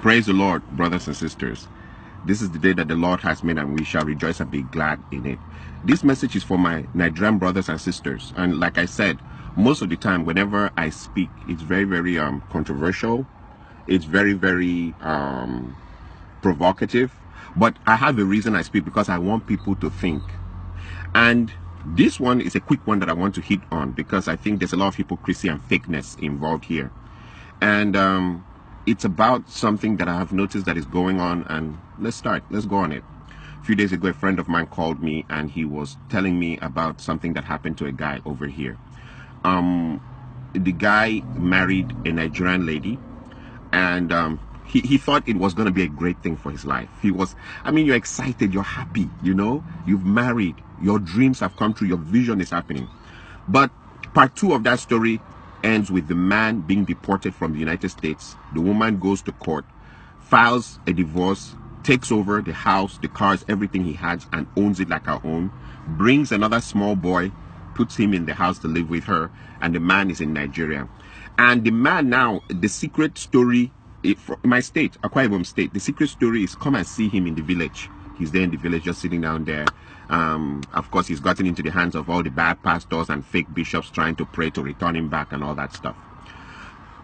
Praise the Lord, brothers and sisters. This is the day that the Lord has made, and we shall rejoice and be glad in it. This message is for my Nigerian brothers and sisters. And like I said, most of the time, whenever I speak, it's very, very controversial. It's very, very provocative. But I have a reason I speak, because I want people to think. And this one is a quick one that I want to hit on, because I think there's a lot of hypocrisy and fakeness involved here. And it's about something that I have noticed that is going on, and let's go on it. A few days ago, a friend of mine called me, and he was telling me about something that happened to a guy over here. The guy married a Nigerian lady, and he thought it was going to be a great thing for his life. You're excited, you're happy, you've married, your dreams have come true, your vision is happening. But part two of that story ends with the man being deported from the United States. The woman goes to court, files a divorce, takes over the house, the cars, everything he has, and owns it like her own, brings another small boy, puts him in the house to live with her, and the man is in Nigeria. And the man now, the secret story, from my state, Akwa Ibom State, the secret story is come and see him in the village. He's there in the village, just sitting down there. Of course, he's gotten into the hands of all the bad pastors and fake bishops trying to pray to return him back and all that stuff.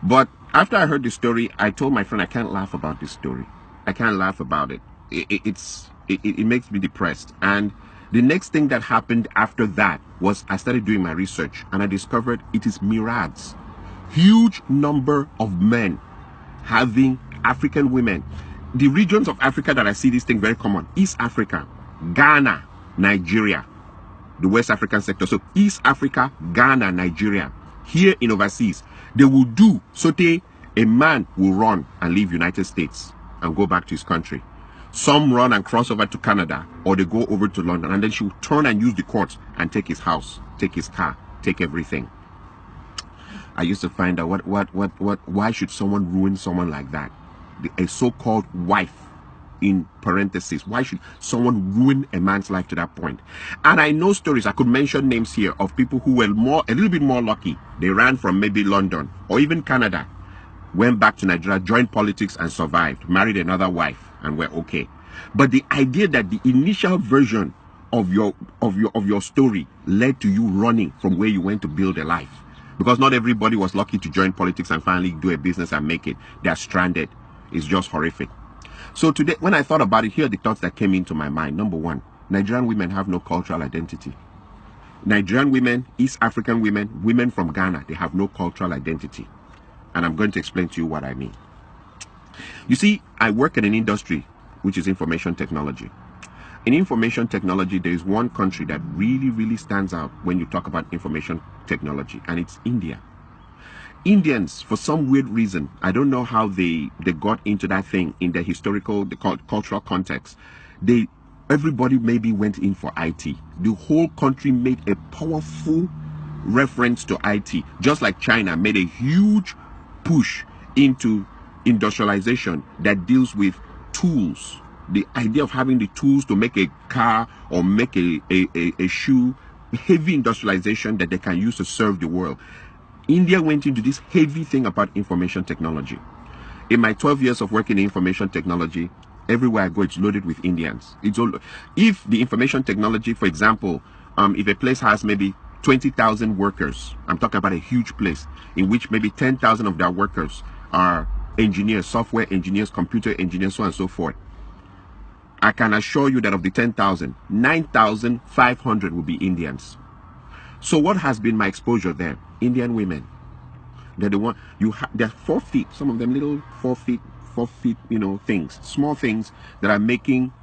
But after I heard the story, I told my friend, I can't laugh about this story. I can't laugh about it. It makes me depressed. And the next thing that happened after that was I started doing my research, and I discovered it is myriads. Huge number of men having African women. The regions of Africa that I see this thing very common: East Africa, Ghana, Nigeria, the West African sector. So East Africa, Ghana, Nigeria. Here in overseas, they will do so a man will run and leave United States and go back to his country. Some run and cross over to Canada, or they go over to London, and then she will turn and use the courts and take his house, take his car, take everything. I used to find out why should someone ruin someone like that? A so-called wife, in parentheses. Why should someone ruin a man's life to that point? And I know stories, I could mention names here, of people who were a little bit more lucky. They ran from maybe London or even Canada, went back to Nigeria, joined politics and survived, married another wife, and were okay. But the idea that the initial version of your story led to you running from where you went to build a life, because not everybody was lucky to join politics and finally do a business and make it. They are stranded. It's just horrific. So today, when I thought about it, here are the thoughts that came into my mind. Number one, Nigerian women have no cultural identity. Nigerian women, East African women, women from Ghana, they have no cultural identity. And I'm going to explain to you what I mean. You see, I work in an industry which is information technology. In information technology, there is one country that really, really stands out when you talk about information technology, and it's India. Indians, for some weird reason, I don't know how they got into that thing in the cultural context. Everybody maybe went in for IT. The whole country made a powerful reference to IT, just like China made a huge push into industrialization that deals with tools. The idea of having the tools to make a car or make a shoe, heavy industrialization that they can use to serve the world. India went into this heavy thing about information technology. In my 12 years of working in information technology, everywhere I go, it's loaded with Indians. If the information technology, for example, if a place has maybe 20,000 workers, I'm talking about a huge place, in which maybe 10,000 of their workers are engineers, software engineers, computer engineers, so on and so forth. I can assure you that of the 10,000, 9,500 will be Indians. So what has been my exposure there? Indian women. They're the one, they're 4 feet, some of them little 4 feet, things, small things that are making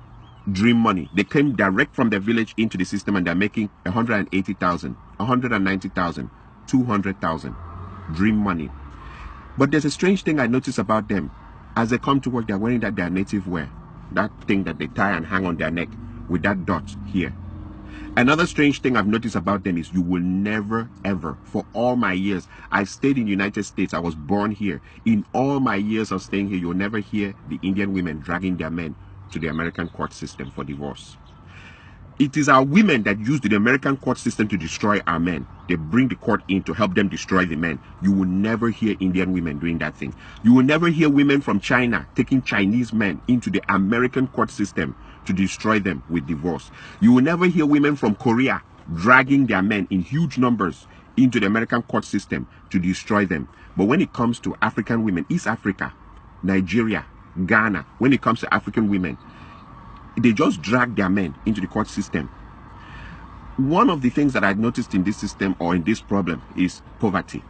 dream money. They came direct from their village into the system, and they're making 180,000, 190,000, 200,000 dream money. But there's a strange thing I notice about them. As they come to work, they're wearing their native wear. That thing that they tie and hang on their neck with that dot here. Another strange thing I've noticed about them is you will never, ever, for all my years, I stayed in the United States, I was born here. In all my years of staying here, you'll never hear the Indian women dragging their men to the American court system for divorce. It is our women that use the American court system to destroy our men. They bring the court in to help them destroy the men. You will never hear Indian women doing that thing. You will never hear women from China taking Chinese men into the American court system to destroy them with divorce. You will never hear women from Korea dragging their men in huge numbers into the American court system to destroy them. But when it comes to African women, East Africa, Nigeria, Ghana, when it comes to African women, they just drag their men into the court system. One of the things that I noticed in this system or in this problem is poverty.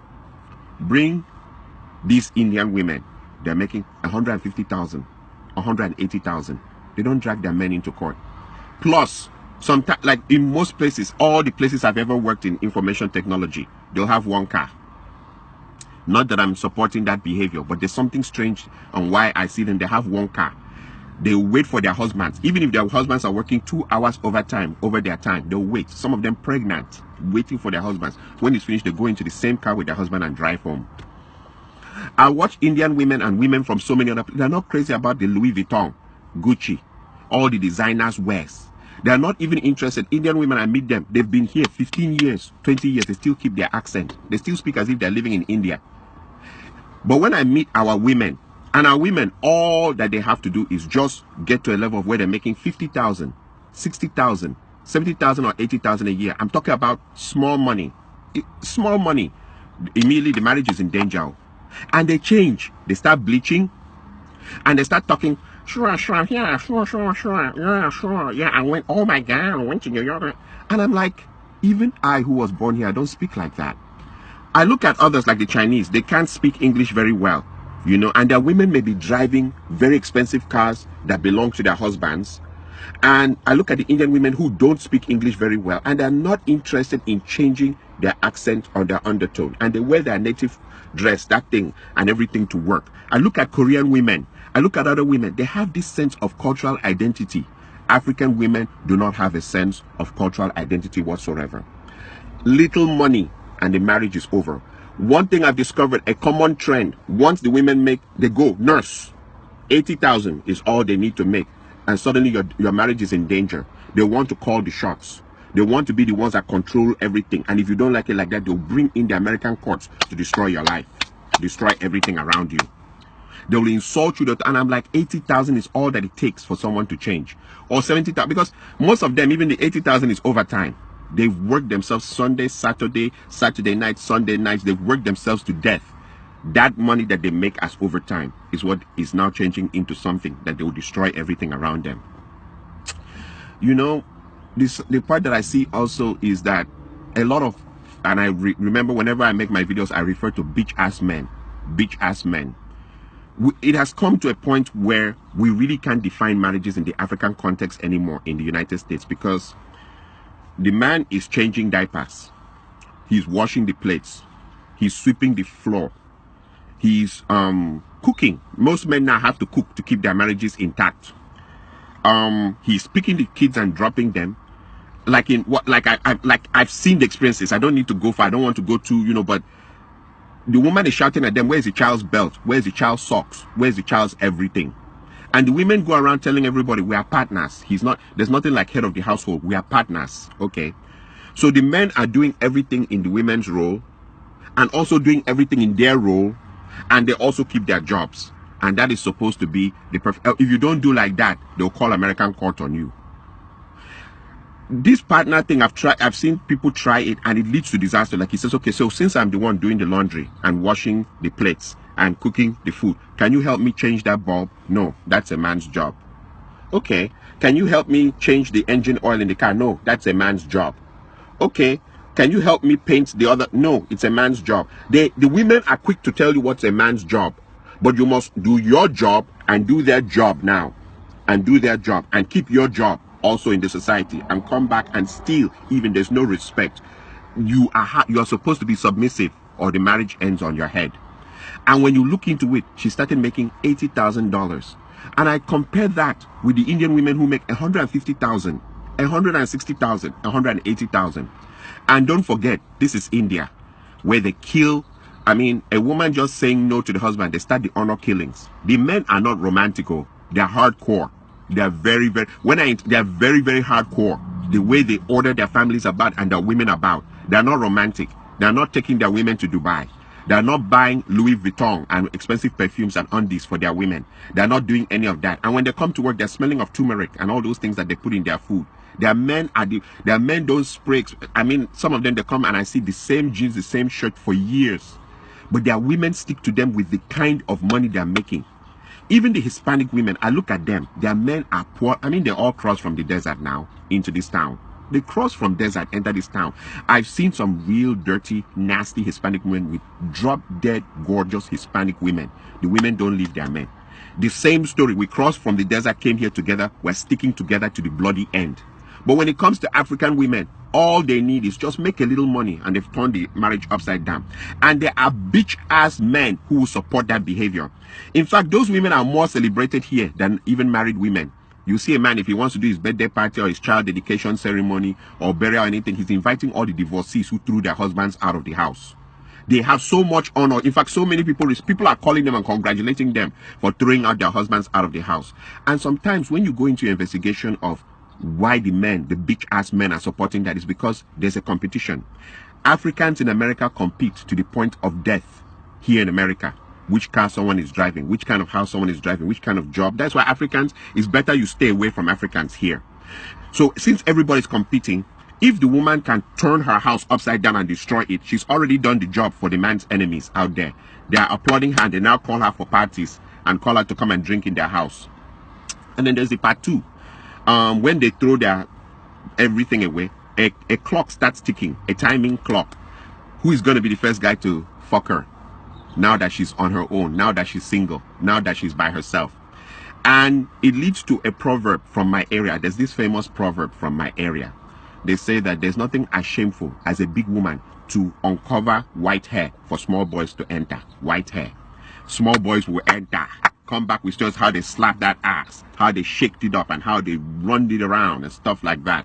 Bring these Indian women, they're making 150,000, 180,000. They don't drag their men into court. Plus, sometimes, like in most places, all the places I've ever worked in information technology, they'll have one car. Not that I'm supporting that behavior, but there's something strange on why I see them. They have one car. They wait for their husbands. Even if their husbands are working 2 hours overtime, over their time, they'll wait. Some of them pregnant, waiting for their husbands. When it's finished, they go into the same car with their husband and drive home. I watch Indian women and women from so many other places. They're not crazy about the Louis Vuitton, Gucci, all the designers wears. They're not even interested. Indian women, I meet them. They've been here 15 years, 20 years. They still keep their accent. They still speak as if they're living in India. But when I meet our women, and our women, all that they have to do is just get to a level of where they're making 50,000, 60,000, 70,000 or 80,000 a year. I'm talking about small money. Small money. Immediately the marriage is in danger. And they change. They start bleaching. And they start talking, sure, yeah, sure, yeah, sure. Yeah, I went, oh my God, I went to New York. And I'm like, even I who was born here, I don't speak like that. I look at others like the Chinese. They can't speak English very well. You know, and their women may be driving very expensive cars that belong to their husbands. And I look at the Indian women who don't speak English very well, and they're not interested in changing their accent or their undertone. And they wear their native dress, that thing, and everything to work. I look at Korean women. I look at other women. They have this sense of cultural identity. African women do not have a sense of cultural identity whatsoever. Little money, and the marriage is over. One thing I've discovered, a common trend, once the women make, they go, nurse, 80,000 is all they need to make. And suddenly your marriage is in danger. They want to call the shots. They want to be the ones that control everything. And if you don't like it like that, they'll bring in the American courts to destroy your life, destroy everything around you. They will insult you, and I'm like, 80,000 is all that it takes for someone to change. Or 70,000, because most of them, even the 80,000 is overtime. They've worked themselves Sunday, Saturday, Saturday night, Sunday nights. They've worked themselves to death. That money that they make as overtime is what is now changing into something that they will destroy everything around them. You know, the part that I see also is that a lot of, and I remember whenever I make my videos, I refer to bitch-ass men. Bitch-ass men. It has come to a point where we really can't define marriages in the African context anymore in the United States, because the man is changing diapers, he's washing the plates, he's sweeping the floor, he's cooking. Most men now have to cook to keep their marriages intact. He's picking the kids and dropping them. Like in what, like I've seen the experiences. I don't need to go far. I don't want to go to, you know, but the woman is shouting at them, where's the child's belt? Where's the child's socks? Where's the child's everything? And the women go around telling everybody, we are partners. There's nothing like head of the household. We are partners. Okay. So the men are doing everything in the women's role and also doing everything in their role. And they also keep their jobs. And that is supposed to be the perfect. If you don't do like that, they'll call American court on you. This partner thing, I've seen people try it, and it leads to disaster. Like he says, okay, so since I'm the one doing the laundry and washing the plates and cooking the food, can you help me change that bulb? No, that's a man's job. Okay, can you help me change the engine oil in the car? No, that's a man's job. Okay, can you help me paint the other? No, it's a man's job. The women are quick to tell you what's a man's job, but you must do your job and do their job now, and do their job and keep your job also in the society, and come back and still, even there's no respect. You are supposed to be submissive, or the marriage ends on your head. And when you look into it, she started making $80,000. And I compare that with the Indian women who make 150,000, 160,000, 180,000. And don't forget, this is India, where they kill. I mean, a woman just saying no to the husband, they start the honor killings. The men are not romantical. They're hardcore. They're very, very, they're very, very hardcore. the way they order their families about and their women about. They're not romantic. They're not taking their women to Dubai. They're not buying Louis Vuitton and expensive perfumes and undies for their women. They're not doing any of that. And when they come to work, they're smelling of turmeric and all those things that they put in their food. Their men don't spray. I mean, some of them, they come and I see the same jeans, the same shirt for years. But their women stick to them with the kind of money they're making. Even the Hispanic women, I look at them, their men are poor. I mean, they all cross from the desert now into this town. They cross from desert, enter this town. I've seen some real dirty, nasty Hispanic women with drop-dead, gorgeous Hispanic women. The women don't leave their men. The same story. We crossed from the desert, came here together. We're sticking together to the bloody end. But when it comes to African women, all they need is just make a little money, and they've turned the marriage upside down. And there are bitch-ass men who will support that behavior. In fact, those women are more celebrated here than even married women. You see a man, if he wants to do his birthday party or his child dedication ceremony or burial or anything, he's inviting all the divorcees who threw their husbands out of the house. They have so much honor. In fact, so many people are calling them and congratulating them for throwing out their husbands out of the house. And sometimes when you go into investigation of why the bitch-ass men are supporting that, is because there's a competition. Africans in America compete to the point of death here in America. Which car someone is driving, which kind of house someone is driving, which kind of job. That's why Africans, it's better you stay away from Africans here. So since everybody's competing, if the woman can turn her house upside down and destroy it, she's already done the job for the man's enemies out there. They are applauding her. They now call her for parties and call her to come and drink in their house. And then there's the part two. When they throw their everything away, a clock starts ticking, a timing clock. Who is going to be the first guy to fuck her? Now that she's on her own, now that she's single, now that she's by herself. And it leads to a proverb from my area. There's this famous proverb from my area. They say that there's nothing as shameful as a big woman to uncover white hair for small boys to enter. White hair. Small boys will enter, come back with stories how they slapped that ass, how they shaked it up and how they run it around and stuff like that.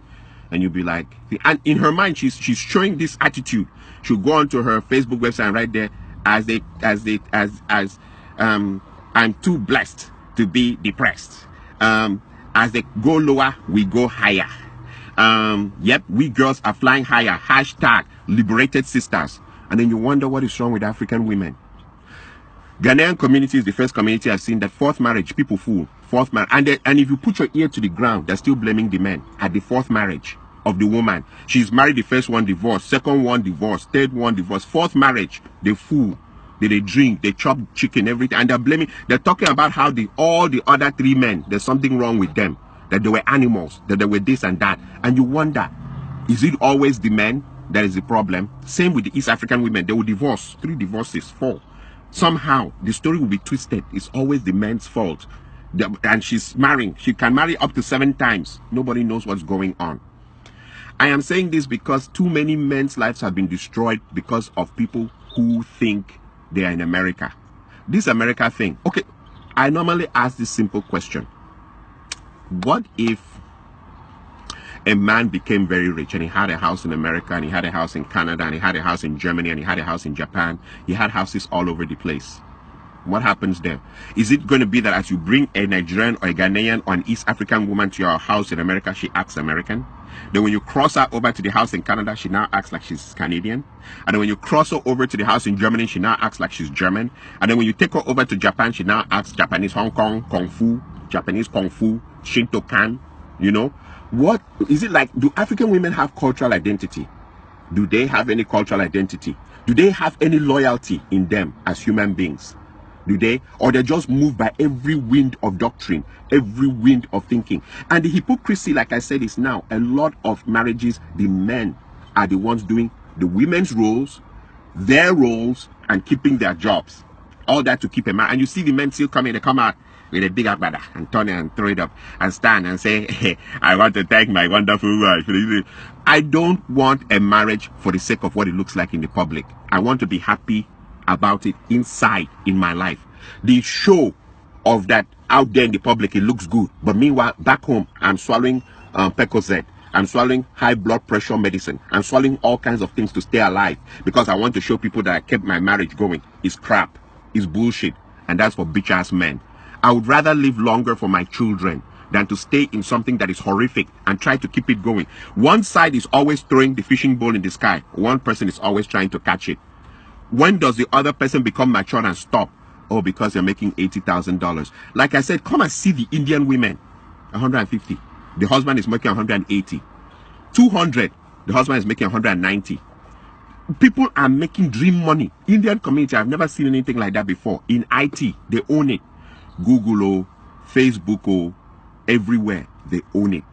And you'll be like, and in her mind, she's showing this attitude. She'll go onto her Facebook website and right there, I'm too blessed to be depressed. As they go lower, we go higher. Yep, we girls are flying higher. Hashtag liberated sisters. And then you wonder what is wrong with African women. Ghanaian community is the first community I've seen that fourth marriage, people fool. Fourth marriage. And if you put your ear to the ground, they're still blaming the men at the fourth marriage of the woman. She's married, the first one divorced, second one divorced, third one divorced, fourth marriage, they fool. They drink, they chop chicken, everything, and they're talking about how all the other three men, there's something wrong with them, that they were animals, that they were this and that. And you wonder, is it always the men that is the problem? Same with the East African women, they will divorce, 3 divorces, 4. Somehow the story will be twisted. It's always the man's fault. And she's marrying, she can marry up to 7 times. Nobody knows what's going on. I am saying this because too many men's lives have been destroyed because of people who think they are in America. This America thing. Okay, I normally ask this simple question. What if a man became very rich and he had a house in America and he had a house in Canada and he had a house in Germany and he had a house in Japan? He had houses all over the place. What happens there? Is it going to be that as you bring a Nigerian or a Ghanaian or an East African woman to your house in America, she acts American? Then when you cross her over to the house in Canada, she now acts like she's Canadian. And then when you cross her over to the house in Germany, she now acts like she's German. And then when you take her over to Japan, she now acts Japanese Hong Kong, Kung Fu, Japanese Kung Fu, Shinto-kan, you know? What is it like? Do African women have cultural identity? Do they have any cultural identity? Do they have any loyalty in them as human beings? Do they? Or they just move by every wind of doctrine, every wind of thinking. And the hypocrisy, like I said, is now a lot of marriages, the men are the ones doing the women's roles, their roles, and keeping their jobs. All that to keep a man. And you see the men still coming, they come out with a big agbada and turn it and throw it up and stand and say, hey, I want to thank my wonderful wife. I don't want a marriage for the sake of what it looks like in the public. I want to be happy about it inside in my life. The show of that out there in the public, it looks good, but meanwhile back home I'm swallowing Percocet, I'm swallowing high blood pressure medicine, I'm swallowing all kinds of things to stay alive because I want to show people that I kept my marriage going. It's crap, it's bullshit, and that's for bitch ass men. I would rather live longer for my children than to stay in something that is horrific and try to keep it going. One side is always throwing the fishing bowl in the sky. One person is always trying to catch it. When does the other person become mature and stop? Oh, because they're making $80,000. Like I said, come and see the Indian women. 150. The husband is making 180. 200. The husband is making 190. People are making dream money. Indian community, I've never seen anything like that before. In IT, they own it. Google, Facebook, everywhere, they own it.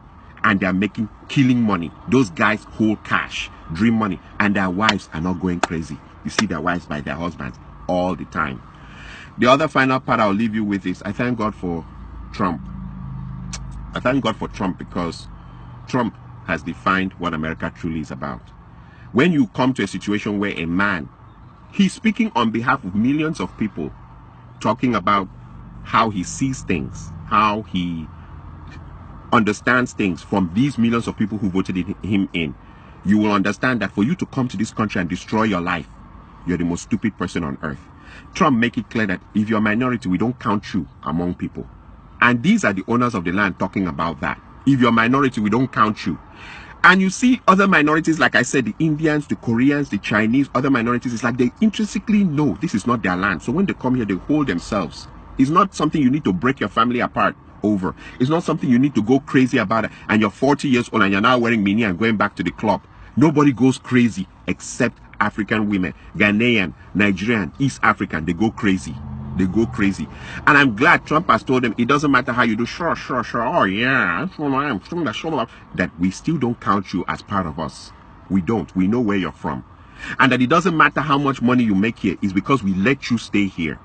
And they're making killing money. Those guys hold cash, dream money, and their wives are not going crazy. You see their wives by their husbands all the time. The other final part I'll leave you with is I thank God for Trump. I thank God for Trump because Trump has defined what America truly is about. When you come to a situation where a man, he's speaking on behalf of millions of people, talking about how he sees things, how he understands things from these millions of people who voted him in, you will understand that for you to come to this country and destroy your life, you're the most stupid person on earth. Trump make it clear that if you're a minority, we don't count you among people. And these are the owners of the land talking about that. If you're a minority, we don't count you. And you see other minorities, like I said, the Indians, the Koreans, the Chinese, other minorities, it's like they intrinsically know this is not their land. So when they come here, they hold themselves. It's not something you need to break your family apart over. It's not something you need to go crazy about. And you're 40 years old and you're now wearing mini and going back to the club. Nobody goes crazy except African women, Ghanaian, Nigerian, East African. They go crazy. They go crazy. And I'm glad Trump has told them it doesn't matter how you do. Sure. Oh, yeah. That we still don't count you as part of us. We don't. We know where you're from. And that it doesn't matter how much money you make here. It's because we let you stay here.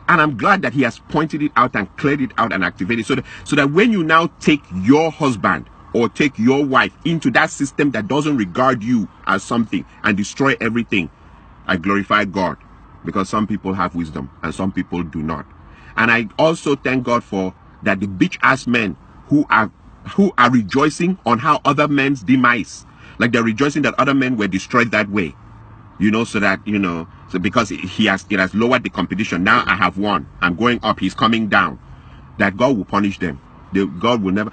And I'm glad that he has pointed it out and cleared it out and activated it. So that when you now take your husband or take your wife into that system that doesn't regard you as something and destroy everything, I glorify God. Because some people have wisdom and some people do not. And I also thank God for that the bitch ass men who are rejoicing on how other men's demise, like they're rejoicing that other men were destroyed that way, you know, so that, you know, so because it has lowered the competition. Now I have won. I'm going up. He's coming down. That God will punish them. God will never.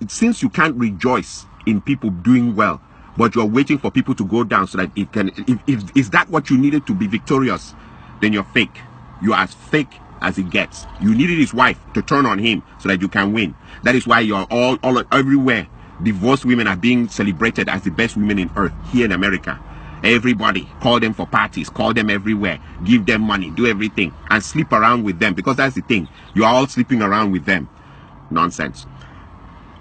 Since you can't rejoice in people doing well, but you're waiting for people to go down so that it can. If is that what you needed to be victorious, then you're fake. You're as fake as it gets. You needed his wife to turn on him so that you can win. That is why you're all everywhere. Divorced women are being celebrated as the best women in earth here in America. Everybody call them for parties, call them everywhere, give them money, do everything, and sleep around with them, because that's the thing. You're all sleeping around with them. Nonsense.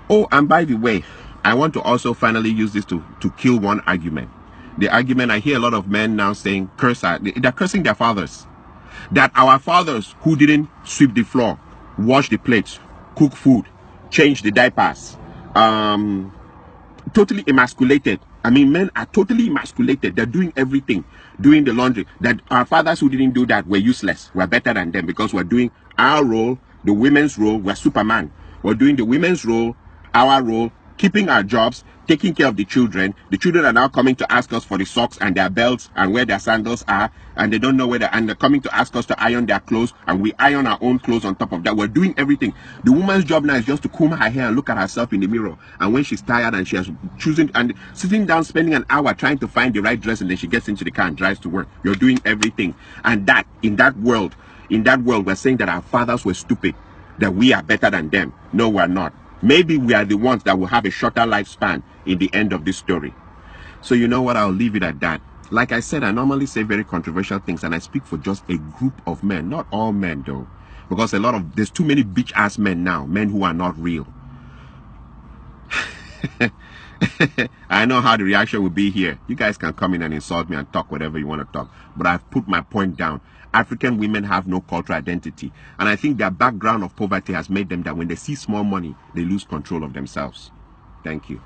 Oh, and by the way, I want to also finally use this to kill one argument. The argument, I hear a lot of men now saying, they're cursing their fathers. That our fathers who didn't sweep the floor, wash the plates, cook food, change the diapers, totally emasculated. I mean, men are totally emasculated. They're doing everything, doing the laundry. That our fathers who didn't do that were useless. We're better than them because we're doing our role, the women's role. We're Superman. We're doing the women's role, our role, keeping our jobs, taking care of the children. The children are now coming to ask us for the socks and their belts and where their sandals are, and they don't know where and they're coming to ask us to iron their clothes, and we iron our own clothes on top of that. We're doing everything. The woman's job now is just to comb her hair and look at herself in the mirror, and when she's tired and she has choosing and sitting down spending an hour trying to find the right dress, and then she gets into the car and drives to work. You're doing everything. And that in that world we're saying that our fathers were stupid, that we are better than them. No, we're not. Maybe we are the ones that will have a shorter lifespan in the end of this story. So you know what, I'll leave it at that. Like I said, I normally say very controversial things, and I speak for just a group of men, not all men though, because there's too many bitch ass men now, men who are not real. I know how the reaction will be here. You guys can come in and insult me and talk whatever you want to talk, but I've put my point down. African women have no cultural identity, and I think their background of poverty has made them that when they see small money, they lose control of themselves. Thank you.